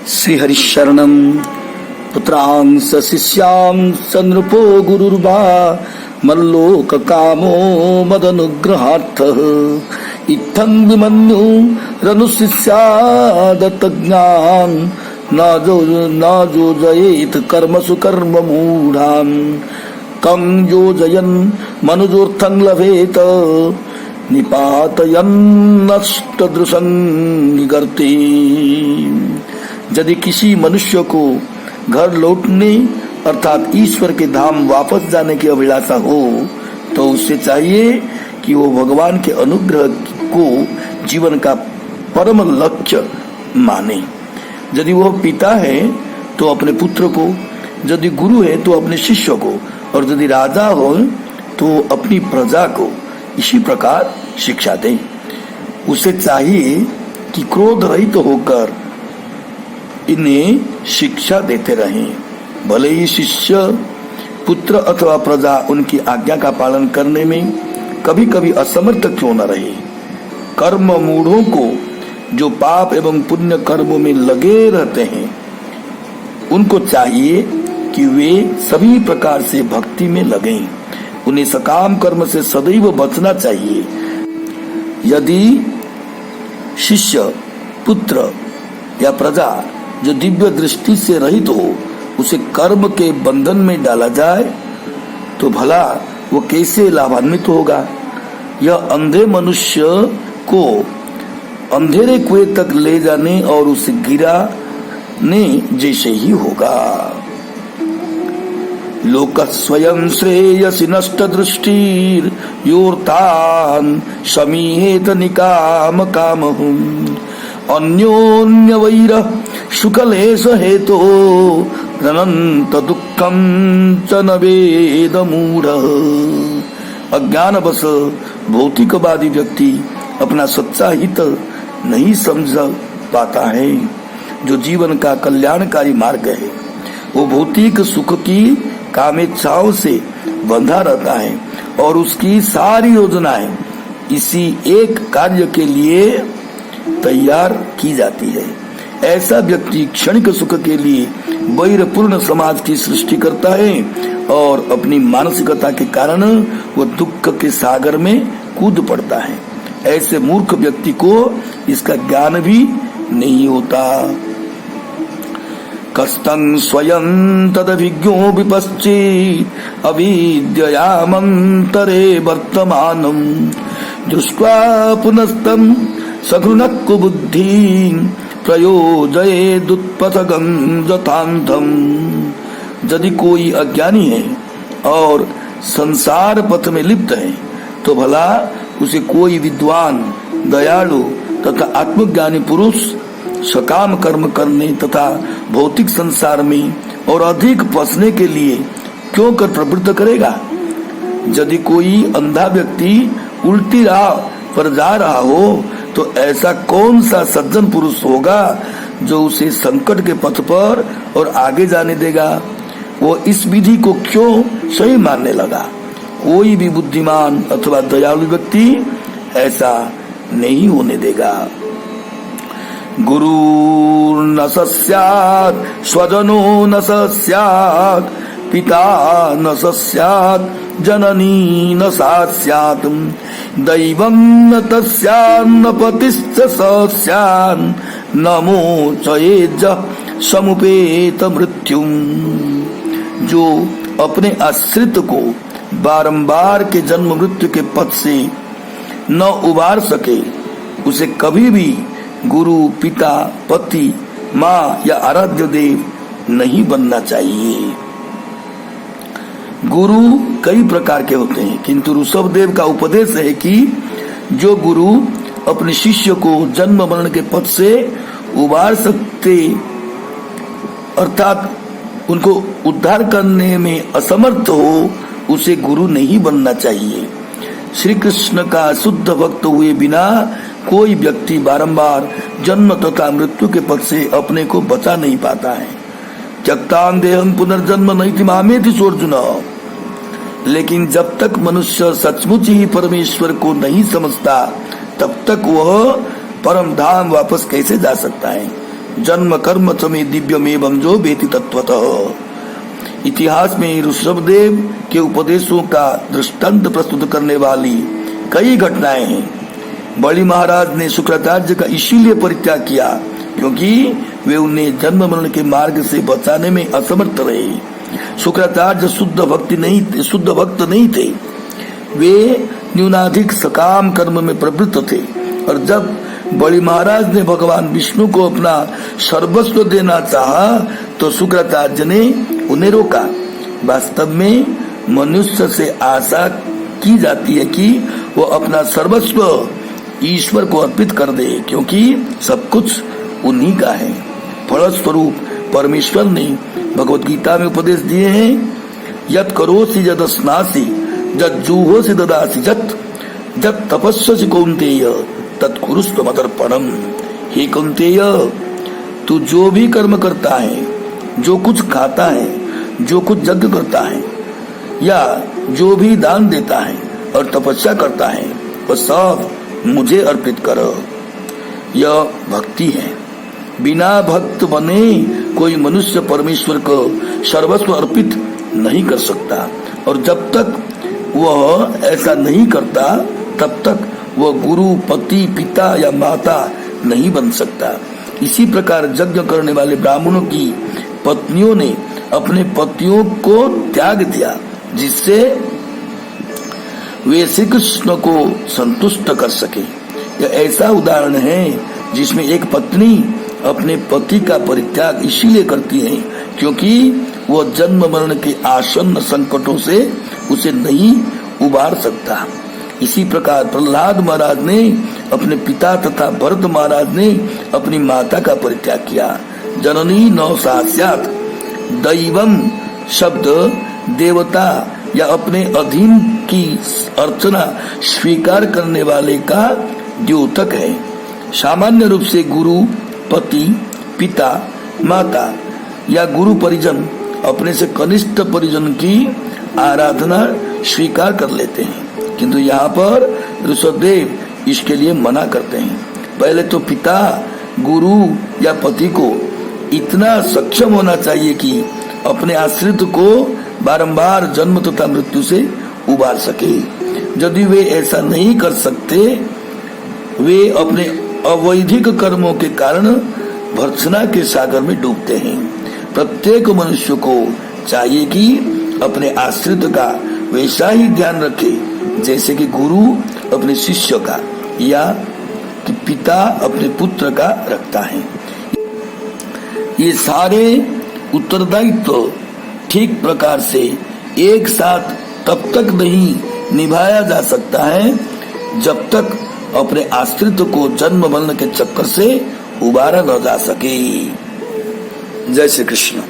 श्रीहरिशरणं पुत्रांस शिष्यांस नृपो गुरुर्वा मल्लोककामो मदनुग्रहार्थः इत्थं विमन्यु रनुशिष्यादत्तज्ञान् न योजयेत् कर्मसु कर्ममूढान् कं योजयन् मनुजोऽर्थं लभेत निपातयन्नष्टदृशं निगर्ते। यदि किसी मनुष्य को घर लौटने अर्थात ईश्वर के धाम वापस जाने की अभिलाषा हो तो उससे चाहिए कि वो भगवान के अनुग्रह को जीवन का परम लक्ष्य माने। यदि वह पिता है तो अपने पुत्र को, यदि गुरु है तो अपने शिष्य को, और यदि राजा हो तो अपनी प्रजा को इसी प्रकार शिक्षा दे। उसे चाहिए कि क्रोध रहित होकर इन्हें शिक्षा देते रहें। भले ही शिष्य, पुत्र अथवा प्रजा उनकी आज्ञा का पालन करने में कभी कभी असमर्थ क्यों न रहे। कर्म मूढ़ों को जो पाप एवं पुण्य कर्मों में लगे रहते हैं उनको चाहिए कि वे सभी प्रकार से भक्ति में लगें। उन्हें सकाम कर्म से सदैव बचना चाहिए। यदि शिष्य, पुत्र या प्रजा जो दिव्य दृष्टि से रहित हो उसे कर्म के बंधन में डाला जाए तो भला वो कैसे लाभान्वित होगा। यह अंधे मनुष्य को अंधेरे कुएं तक ले जाने और उसे गिराने जैसे ही होगा। लोकस्वयं श्रेयसि नष्ट दृष्टिर्योर्तान् समीहेत निकाम कामहुम् अन्योन्य वैर शुकलेश हेतो अनंत दुखम च न वेद मूढ़। अज्ञानवश भौतिकवादी व्यक्ति अपना सच्चा हित नहीं समझ पाता है। जो जीवन का कल्याणकारी मार्ग है वो भौतिक सुख की कामेच्छाओं से बंधा रहता है और उसकी सारी योजनाएं इसी एक कार्य के लिए तैयार की जाती है। ऐसा व्यक्ति क्षणिक सुख के लिए वैरपूर्ण समाज की सृष्टि करता है और अपनी मानसिकता के कारण वो दुख के सागर में कूद पड़ता है। ऐसे मूर्ख व्यक्ति को इसका ज्ञान भी नहीं होता। कस्तं स्वयं तदभिज्ञो विपश्चित् अविद्ययामन्तरे वर्तमानं दृष्ट्वा पुनस्तं सघृणक् कुबुद्धिं प्रयोजयेदुत्पथगं यथान्धम्। यदि कोई अज्ञानी है और संसार पथ में लिप्त है तो भला उसे कोई विद्वान, दयालु तथा आत्मज्ञानी पुरुष सकाम कर्म करने तथा भौतिक संसार में और अधिक फंसने के लिए क्यों कर प्रवृत्त करेगा। यदि कोई अंधा व्यक्ति उल्टी राह पर जा रहा हो तो ऐसा कौन सा सज्जन पुरुष होगा जो उसे संकट के पथ पर और आगे जाने देगा। वो इस विधि को क्यों सही मानने लगा। कोई भी बुद्धिमान अथवा दयालु व्यक्ति ऐसा नहीं होने देगा। गुरु न सस्यात् स्वजनो न सस्यात् पिता न सस्यात् जननी न सास्यात् दैवं न तस्यान्न पतिश्च सस्यान् न मोचयेज्ज समुपेत मृत्युम। जो अपने आश्रित को बारंबार के जन्म मृत्यु के पथ से न उबार सके उसे कभी भी गुरु, पिता, पति, माँ या आराध्य देव नहीं बनना चाहिए। गुरु कई प्रकार के होते हैं किंतु ऋषभ देव का उपदेश है कि जो गुरु अपने शिष्य को जन्म मरण के पथ से उबार सकते अर्थात उनको उद्धार करने में असमर्थ हो उसे गुरु नहीं बनना चाहिए। श्री कृष्ण का शुद्ध भक्त हुए बिना कोई व्यक्ति बारंबार जन्म तथा मृत्यु के पथ से अपने को बचा नहीं पाता है। त्यक्तान देहं पुनर्जन्म नैति मामेति सोऽर्जुन। लेकिन जब तक मनुष्य सचमुच ही परमेश्वर को नहीं समझता तब तक वह परम धाम वापस कैसे जा सकता है। जन्म कर्म तमे दिव्यमेवं जो वेति तत्वतः। इतिहास में ऋषभदेव के उपदेशों का दृष्टांत प्रस्तुत करने वाली कई घटनाएं हैं। बलि महाराज ने शुक्राचार्य का इसीलिए परित्याग किया क्योंकि वे उन्हें जन्म मरण के मार्ग से बचाने में असमर्थ रहे। शुक्राचार्य शुद्ध भक्त नहीं थे। वे न्यूनाधिक सकाम कर्म में प्रवृत्त थे और जब बलि महाराज ने भगवान विष्णु को अपना सर्वस्व देना चाहा तो शुक्राचार्य ने उन्हें रोका। वास्तव में मनुष्य से आशा की जाती है कि वो अपना सर्वस्व ईश्वर को अर्पित कर दे क्योंकि सब कुछ उन्हीं का है। फलस्वरूप परमेश्वर ने भगवत गीता में उपदेश दिए हैं, यत् करोसि यदस्नासि जूहोसि ददासि जत तपस्वसि कौन्तेय तत्कुरुस्व मदर्पणम। हे कौन्तेय, तू जो भी कर्म करता है, जो कुछ खाता है, जो कुछ यज्ञ करता है या जो भी दान देता है और तपस्या करता है वह सब मुझे अर्पित करो। यह भक्ति है। बिना भक्त बने कोई मनुष्य परमेश्वर को सर्वस्व अर्पित नहीं कर सकता और जब तक वह ऐसा नहीं करता तब तक वह गुरु, पति, पिता या माता नहीं बन सकता। इसी प्रकार यज्ञ करने वाले ब्राह्मणों की पत्नियों ने अपने पतियों को त्याग दिया जिससे वे श्री कृष्ण को संतुष्ट कर सके। यह ऐसा उदाहरण है जिसमें एक पत्नी अपने पति का परित्याग इसीलिए करती है क्योंकि वह जन्म मरण के आसन्न संकटों से उसे नहीं उबार सकता। इसी प्रकार प्रहलाद महाराज ने अपने पिता तथा भरत महाराज ने अपनी माता का परित्याग किया। जननी न सास्यात् दैवम शब्द देवता या अपने अधीन की अर्चना स्वीकार करने वाले का द्योतक है। सामान्य रूप से गुरु, पति, पिता, माता या गुरु परिजन अपने से कनिष्ठ परिजन की आराधना स्वीकार कर लेते हैं, किंतु यहाँ पर ऋषभदेव इसके लिए मना करते हैं। पहले तो पिता, गुरु या पति को इतना सक्षम होना चाहिए कि अपने आश्रित को बारंबार जन्म तथा मृत्यु से उबार सके। यदि वे ऐसा नहीं कर सकते, वे अपने अवैधिक कर्मों के कारण भर्त्सना के सागर में डूबते हैं। प्रत्येक मनुष्य को चाहिए कि अपने आश्रित का वैसा ही ध्यान रखे जैसे कि गुरु अपने शिष्य का या कि पिता अपने पुत्र का रखता है। ये सारे उत्तरदायित्व ठीक प्रकार से एक साथ तब तक नहीं निभाया जा सकता है जब तक अपने आश्रित को जन्म मरण के चक्कर से उबारा न जा सके। जय श्री कृष्ण।